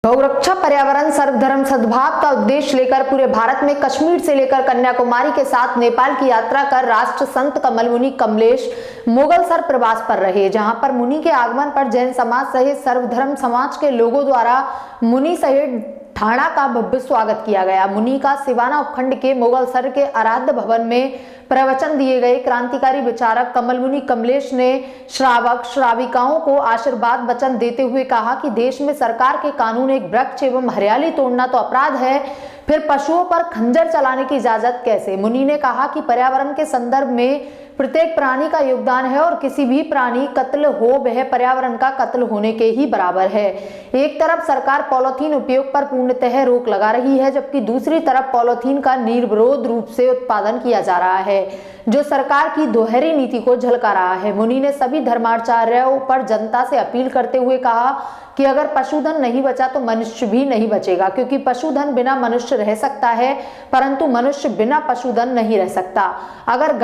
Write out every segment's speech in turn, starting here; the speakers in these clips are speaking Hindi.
गौरक्षा पर्यावरण सर्वधर्म सद्भाव का उद्देश्य लेकर पूरे भारत में कश्मीर से लेकर कन्याकुमारी के साथ नेपाल की यात्रा कर राष्ट्र संत कमल मुनि कमलेश मुगलसर प्रवास पर रहे, जहां पर मुनि के आगमन पर जैन समाज सहित सर्वधर्म समाज के लोगों द्वारा मुनि सहित ठाणा का भव्य स्वागत किया गया। मुनि का सिवाना उपखंड के मुगलसर के आराध्य भवन में प्रवचन दिए गए। क्रांतिकारी विचारक कमल मुनि कमलेश ने श्रावक श्राविकाओं को आशीर्वाद वचन देते हुए कहा कि देश में सरकार के कानून एक वृक्ष एवं हरियाली तोड़ना तो अपराध है, फिर पशुओं पर खंजर चलाने की इजाजत कैसे। मुनि ने कहा कि पर्यावरण के संदर्भ में प्रत्येक प्राणी का योगदान है और किसी भी प्राणी कत्ल हो वह पर्यावरण का कत्ल होने के ही बराबर है। एक तरफ सरकार पॉलीथीन उपयोग पर पूर्णतः रोक लगा रही है, जबकि दूसरी तरफ पॉलीथीन का निर्विरोध रूप से उत्पादन किया जा रहा है, जो सरकार की दोहरी नीति को झलका रहा है। मुनि ने सभी धर्माचार्यों पर जनता से अपील करते हुए कहा कि अगर पशुधन नहीं बचा तो मनुष्य भी नहीं बचेगा, क्योंकि पशुधन बिना मनुष्य रह सकता है परंतु मनुष्य बिना पशुधन नहीं रह सकता। अगर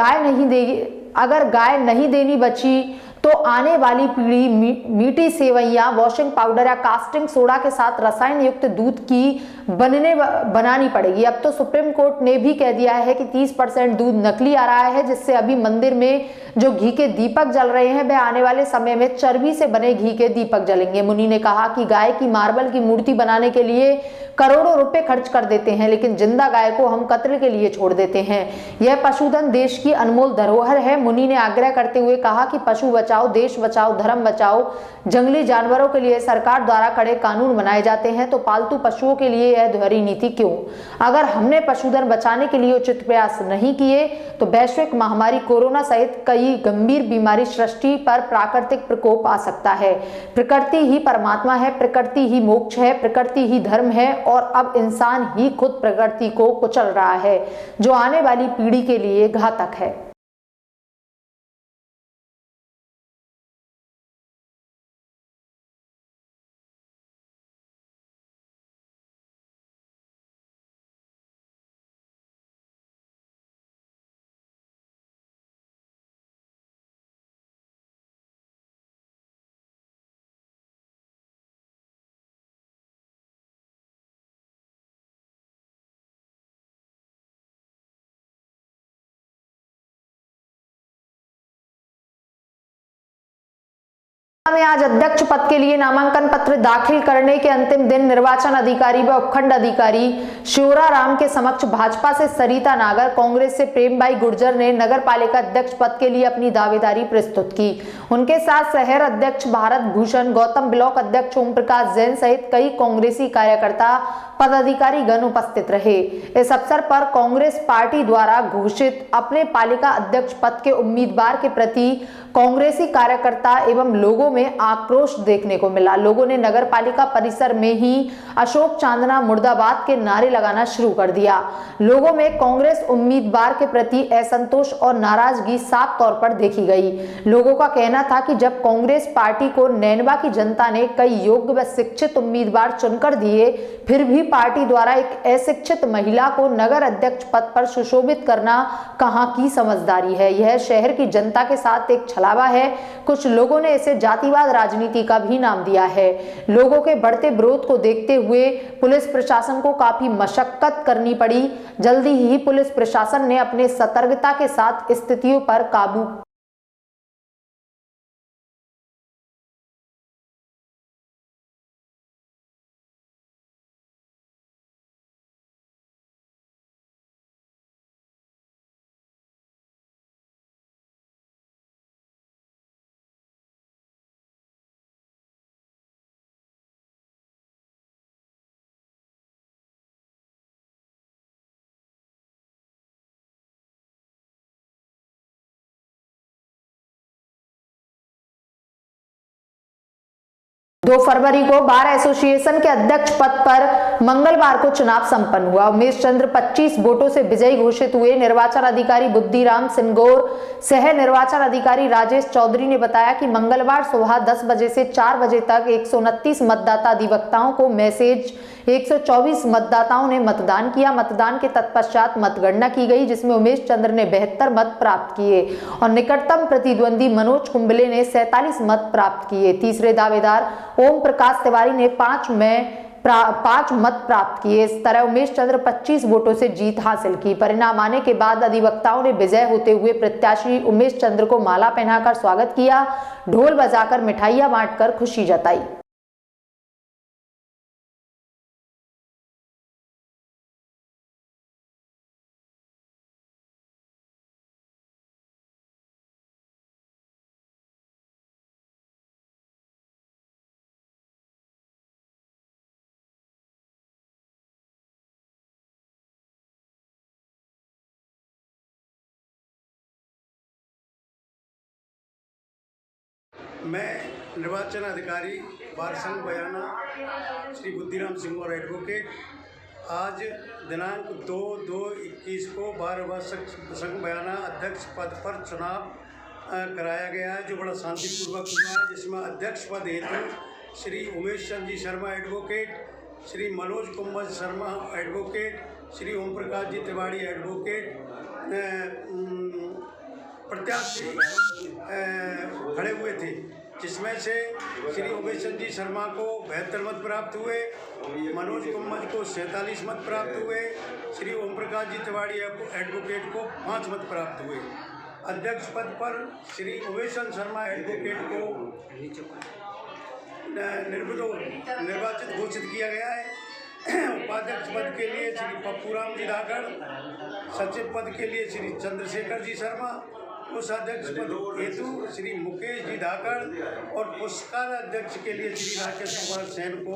गाय नहीं देनी बची तो आने वाली पीढ़ी मीठी सेवैयां वॉशिंग पाउडर या कास्टिंग सोडा के साथ रसायन युक्त दूध की बनानी पड़ेगी। अब तो सुप्रीम कोर्ट ने भी कह दिया है कि 30% दूध नकली आ रहा है, जिससे अभी मंदिर में जो घी के दीपक जल रहे हैं वह आने वाले समय में चर्बी से बने घी के दीपक जलेंगे। मुनि ने कहा कि गाय की मार्बल की मूर्ति बनाने के लिए करोड़ों रुपए खर्च कर देते हैं, लेकिन जिंदा गाय को हम कत्ल के लिए छोड़ देते हैं। यह पशुधन देश की अनमोल धरोहर है। मुनि ने आग्रह करते हुए कहा कि पशु बचाओ, देश बचाओ, धर्म बचाओ। जंगली जानवरों के लिए सरकार द्वारा कड़े कानून बनाए जाते हैं, तो पालतू पशुओं के लिए यह दोहरी नीति क्यों? अगर हमने पशुधन बचाने के लिए उचित प्रयास नहीं किए तो वैश्विक महामारी कोरोना सहित कई गंभीर बीमारी सृष्टि पर प्राकृतिक प्रकोप आ सकता है। प्रकृति ही परमात्मा है, प्रकृति ही मोक्ष है, प्रकृति ही धर्म है, और अब इंसान ही खुद प्रकृति को कुचल रहा है, जो आने वाली पीढ़ी के लिए घातक है। में आज अध्यक्ष पद के लिए नामांकन पत्र दाखिल करने के अंतिम दिन निर्वाचन अधिकारी व उपखंड अधिकारी शिवराराम के समक्ष भाजपा से सरिता नागर, कांग्रेस से प्रेमबाई गुर्जर ने नगर पालिका अध्यक्ष पद के लिए अपनी दावेदारी प्रस्तुत की। उनके साथ शहर अध्यक्ष भारत भूषण, गौतम ब्लॉक अध्यक्ष ओम प्रकाश जैन सहित कई कांग्रेसी कार्यकर्ता पदाधिकारी गण उपस्थित रहे। इस अवसर पर कांग्रेस पार्टी द्वारा घोषित अपने पालिका अध्यक्ष पद के उम्मीदवार के प्रति कांग्रेसी कार्यकर्ता एवं लोगों में आक्रोश देखने को मिला। लोगों ने नगर पालिका परिसर में ही अशोक चांदना मुर्दाबाद के नारे लगाना शुरू कर दिया। लोगों में कांग्रेस उम्मीदवार के प्रति असंतोष और नाराजगी साफ तौर पर देखी गई। लोगों का कहना था कि जब कांग्रेस पार्टी को नैनवा की जनता ने कई योग्य व शिक्षित उम्मीदवार चुनकर दिए, फिर भी पार्टी द्वारा एक अशिक्षित महिला को नगर अध्यक्ष पद पर सुशोभित करना कहां की समझदारी है? यह शहर की जनता के साथ एक छलावा है। कुछ लोगों ने इसे जातिवाद राजनीति का भी नाम दिया है। लोगों के बढ़ते विरोध को देखते हुए पुलिस प्रशासन को काफी मशक्कत करनी पड़ी। जल्दी ही पुलिस प्रशासन ने अपने सतर्कता के साथ स्थितियों पर काबू दो फरवरी को बार एसोसिएशन के अध्यक्ष पद पर मंगलवार को चुनाव संपन्न हुआ। उमेश चंद्र 25 वोटों से विजयी घोषित हुए। निर्वाचन अधिकारी बुद्धिराम सिंगोर, सह निर्वाचन अधिकारी राजेश चौधरी ने बताया कि मंगलवार सुबह 10 बजे से 4 बजे तक 129 मतदाता अधिवक्ताओं को मैसेज 124 मतदाताओं ने मतदान किया। मतदान के तत्पश्चात मतगणना की गई, जिसमें उमेश चंद्र ने 72 मत प्राप्त किए और निकटतम प्रतिद्वंदी मनोज कुंबले ने 47 मत प्राप्त किए। तीसरे दावेदार ओम प्रकाश तिवारी ने 5 में 5 मत प्राप्त किए। इस तरह उमेश चंद्र 25 वोटों से जीत हासिल की। परिणाम आने के बाद अधिवक्ताओं ने विजय होते हुए प्रत्याशी उमेश चंद्र को माला पहनाकर स्वागत किया, ढोल बजाकर मिठाइयां बांटकर खुशी जताई। मैं निर्वाचन अधिकारी बार संघ बयाना श्री बुद्धिराम सिंह और एडवोकेट आज दिनांक 2/2/21 को बार संघ बयाना अध्यक्ष पद पर चुनाव कराया गया है, जो बड़ा शांतिपूर्वक हुआ है, जिसमें अध्यक्ष पद हेतु श्री उमेश चंद्र जी शर्मा एडवोकेट, श्री मनोज कुंवर शर्मा एडवोकेट, श्री ओम प्रकाश जी तिवारी एडवोकेट प्रत्याशी खड़े हुए थे, जिसमें से श्री उमेश चंद्र जी शर्मा को 72 मत प्राप्त हुए, मनोज कुंवर को 47 मत प्राप्त हुए, श्री ओम प्रकाश जी तिवारी एडवोकेट को 5 मत प्राप्त हुए। अध्यक्ष पद पर श्री उमेश चंद्र शर्मा एडवोकेट को निर्वाचित घोषित किया गया है। उपाध्यक्ष पद के लिए श्री पप्पूराम जी धाकड़, सचिव पद के लिए श्री चंद्रशेखर जी शर्मा, कोषाध्यक्ष पद हेतु श्री मुकेश जी धाकड़ और पुरस्कार अध्यक्ष के लिए श्री राकेश कुमार सेन को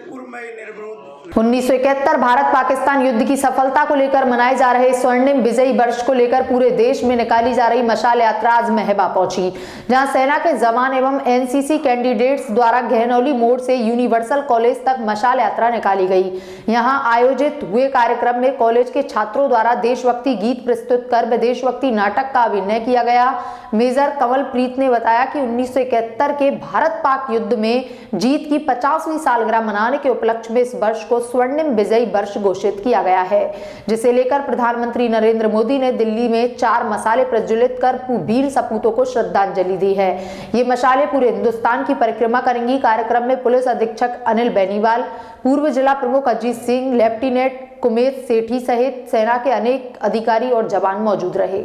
पूर्व में निर्विरोध। 1971 भारत पाकिस्तान युद्ध की सफलता को लेकर मनाए जा रहे स्वर्णिम विजयी वर्ष को लेकर पूरे देश में निकाली जा रही मशाल यात्रा आज महबा पहुंची, जहां सेना के जवान एवं एनसीसी कैंडिडेट्स द्वारा गहनौली मोड़ से यूनिवर्सल कॉलेज तक मशाल यात्रा निकाली गई। यहां आयोजित हुए कार्यक्रम में कॉलेज के छात्रों द्वारा देशभक्ति गीत प्रस्तुत कर देशभक्ति नाटक का अभिनय किया गया। मेजर कमलप्रीत ने बताया कि 1971 के भारत पाक युद्ध में जीत की 50वीं सालगिरह मनाने के उपलक्ष्य में इस वर्ष को स्वर्णिम विजयी वर्ष घोषित किया गया है, जिसे लेकर प्रधानमंत्री नरेंद्र मोदी ने दिल्ली में 4 मशालें प्रज्वलित कर वीर सपूतों को श्रद्धांजलि दी है। ये मशालें पूरे हिंदुस्तान की परिक्रमा करेंगी। कार्यक्रम में पुलिस अधीक्षक अनिल बेनीवाल, पूर्व जिला प्रमुख अजीत सिंह, लेफ्टिनेंट कुमेश सेठी सहित सेना के अनेक अधिकारी और जवान मौजूद रहे।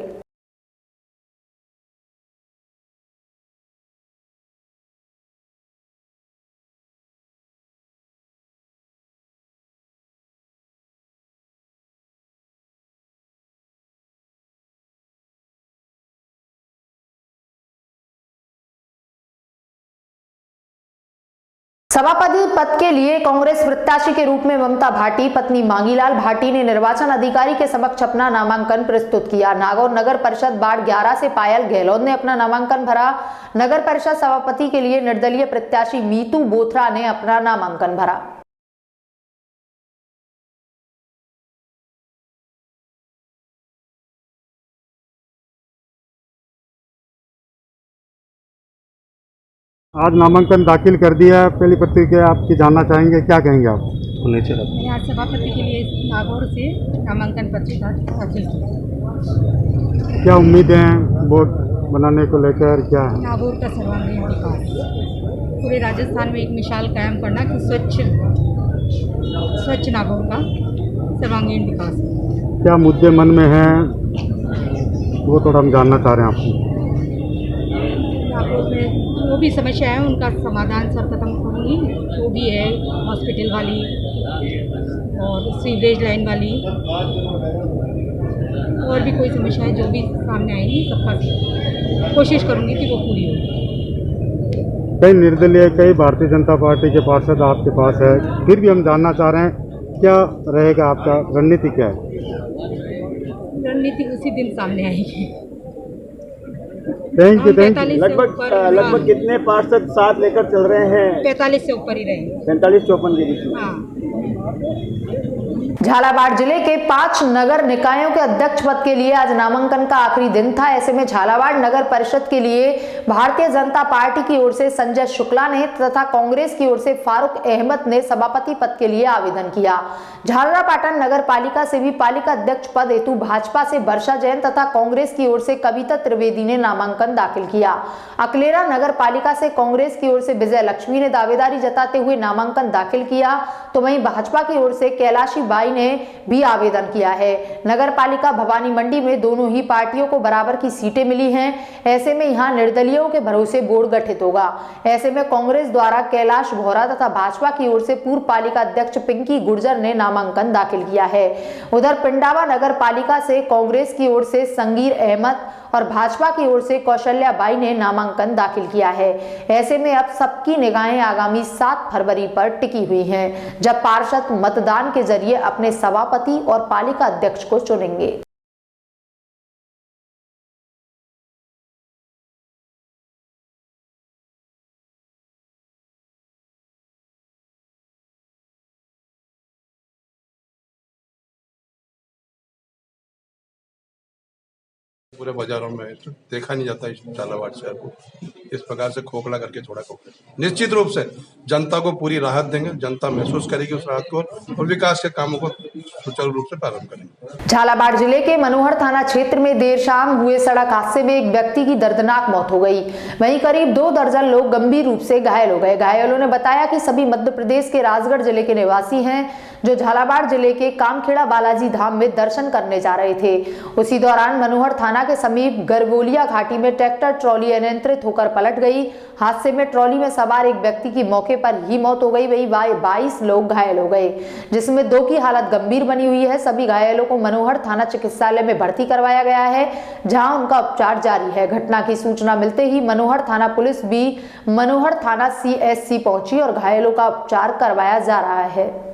सभापति पद के लिए कांग्रेस प्रत्याशी के रूप में ममता भाटी पत्नी मांगीलाल भाटी ने निर्वाचन अधिकारी के समक्ष अपना नामांकन प्रस्तुत किया। नागौर नगर परिषद वार्ड 11 से पायल गहलोत ने अपना नामांकन भरा। नगर परिषद सभापति के लिए निर्दलीय प्रत्याशी मीतू बोथरा ने अपना नामांकन भरा। आज नामांकन दाखिल कर दिया। पहली प्रतिक्रिया आपकी जानना चाहेंगे, क्या कहेंगे आप? मैंने आज सभापति के लिए नागौर से नामांकन पत्र दाखिल किया। क्या उम्मीदें हैं वोट बनाने को लेकर? क्या है नागौर का सर्वांगीण विकास, पूरे राजस्थान में एक मिसाल कायम करना कि स्वच्छ नागौर का सर्वांगीण विकास। क्या मुद्दे मन में हैं वो थोड़ा हम जानना चाह रहे हैं आपसे। नागौर में जो भी समस्या है उनका समाधान सर्वप्रथम करूँगी, जो भी है हॉस्पिटल वाली और सीवरेज लाइन वाली और भी कोई समस्याएं जो भी सामने आएंगी सबका कोशिश करूँगी कि वो पूरी हो। कई निर्दलीय, कई भारतीय जनता पार्टी के पार्षद आपके पास है, फिर भी हम जानना चाह रहे हैं क्या रहेगा आपका रणनीति? क्या है रणनीति? उसी दिन सामने आएगी। Thank you. लगभग कितने पार्षद साथ लेकर चल रहे हैं? 45 से ऊपर ही रहेंगे, 45-54 के बीच में। हाँ। झालावाड़ जिले के 5 नगर निकायों के अध्यक्ष पद के लिए आज नामांकन का आखिरी दिन था। ऐसे में झालावाड़ नगर परिषद के लिए भारतीय जनता पार्टी की ओर से संजय शुक्ला ने तथा कांग्रेस की ओर से फारूक अहमद ने सभापति पद के लिए आवेदन किया। झालरापाटन नगर पालिका से भी पालिका अध्यक्ष पद हेतु भाजपा से वर्षा जैन तथा कांग्रेस की ओर से कविता त्रिवेदी ने नामांकन दाखिल किया। अकलेरा नगर पालिका से कांग्रेस की ओर से विजय लक्ष्मी ने दावेदारी जताते हुए नामांकन दाखिल किया, तो वहीं भाजपा की ओर से कैलाशी बाई ने भी आवेदन किया है। नगर पालिका भवानी मंडी में दोनों ही पार्टियों को बराबर की सीटें मिली हैं। ऐसे में यहां निर्दलीयों के भरोसे बोर्ड गठित होगा। ऐसे में कांग्रेस द्वारा कैलाश भोरा तथा भाजपा की ओर से पूर्व पालिका अध्यक्ष पिंकी गुर्जर ने नामांकन दाखिल किया है। उधर पिंडावा नगर पालिका से कांग्रेस की ओर से संगीर अहमद और भाजपा की ओर से कौशल्या बाई ने नामांकन दाखिल किया है। ऐसे में अब सबकी निगाहें आगामी 7 फरवरी पर टिकी हुई हैं, जब पार्षद मतदान के जरिए अपने सभापति और पालिका अध्यक्ष को चुनेंगे। पूरे बाजारों में देखा नहीं जाता इस झालावाड़ शहर को इस प्रकार से खोखला करके छोड़ा खोखला। निश्चित रूप से जनता को पूरी राहत देंगे, जनता महसूस करेगी उस राहत को और विकास के कामों को सुचारू रूप से प्रारंभ करेंगे। झालावाड़ जिले के मनोहर थाना क्षेत्र में देर शाम हुए सड़क हादसे में एक व्यक्ति की दर्दनाक मौत हो गई। वहीं करीब 2 दर्जन लोग गंभीर रूप से घायल हो गए। घायलों ने बताया कि सभी मध्य प्रदेश के राजगढ़ जिले के निवासी हैं, जो झालावाड़ जिले के कामखेड़ा बालाजी धाम में दर्शन करने जा रहे थे। उसी दौरान मनोहर थाना के समीप गरगोलिया घाटी में ट्रैक्टर ट्रॉली अनियंत्रित होकर पलट गई। हादसे में ट्रॉली में सवार एक व्यक्ति की मौके पर ही मौत हो गई। वहीं 22 लोग घायल हो गए, जिसमें 2 की हालत गंभीर बनी हुई है। सभी घायलों को मनोहर थाना चिकित्सालय में भर्ती करवाया गया है, जहां उनका उपचार जारी है। घटना की सूचना मिलते ही मनोहर थाना पुलिस भी मनोहर थाना CSC पहुंची और घायलों का उपचार करवाया जा रहा है।